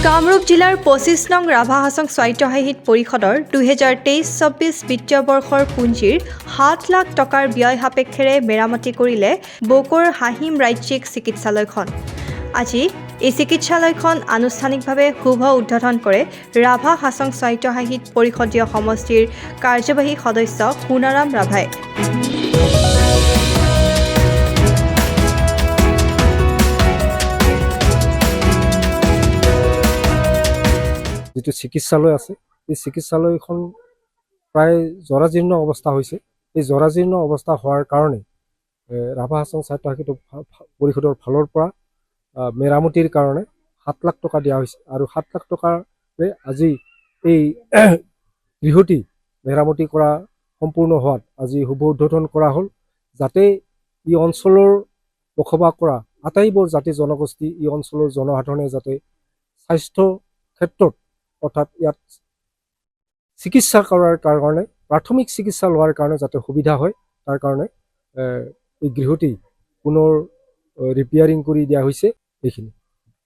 কামৰূপ জিলাৰ ২৫ নং ৰাভা হাছং স্বায়ত্তশাসিত পৰিষদৰ ২০২৩-২৪ বিত্তীয় বৰ্ষৰ পুঁজিৰ ৭ লাখ টকাৰ ব্যয় সাপেক্ষেৰে মেৰামতি কৰিলে বকৰ হাহিম ৰাজ্যিক চিকিৎসালয়খন। আজি এই চিকিৎসালয়খন আনুষ্ঠানিকভাৱে শুভ উদ্বোধন কৰে ৰাভা হাছং স্বায়ত্তশাসিত পৰিষদীয় সমষ্টিৰ কাৰ্যবাহী সদস্য সোণাৰাম ৰাভাই। যিটো চিকিৎসালয় আছে এই চিকিৎসালয়খন প্ৰায় জৰাজীৰ্ণ অৱস্থা হৈছে। এই জৰাজীৰ্ণ অৱস্থা হোৱাৰ কাৰণে ৰাভা হাছং স্বায়ত্তশাসিত পৰিষদৰ ফালৰ পৰা মেৰামতিৰ কাৰণে ৭ লাখ টকা দিয়া হৈছে আৰু ৭ লাখ টকাৰে আজি এই গৃহটি মেৰামতি কৰা সম্পূৰ্ণ হোৱাত আজি শুভ উদ্বোধন কৰা হ'ল, যাতে এই অঞ্চলৰ বসবাস কৰা আটাইবোৰ জাতি জনগোষ্ঠী এই অঞ্চলৰ জনসাধাৰণে যাতে স্বাস্থ্য ক্ষেত্ৰত অৰ্থাৎ ইয়াত চিকিৎসা কৰাৰ কাৰণে প্ৰাথমিক চিকিৎসা লোৱাৰ কাৰণে যাতে সুবিধা হয়, তাৰ কাৰণে এই গৃহটি পুনৰ ৰিপেয়াৰিং কৰি দিয়া হৈছে। এইখিনি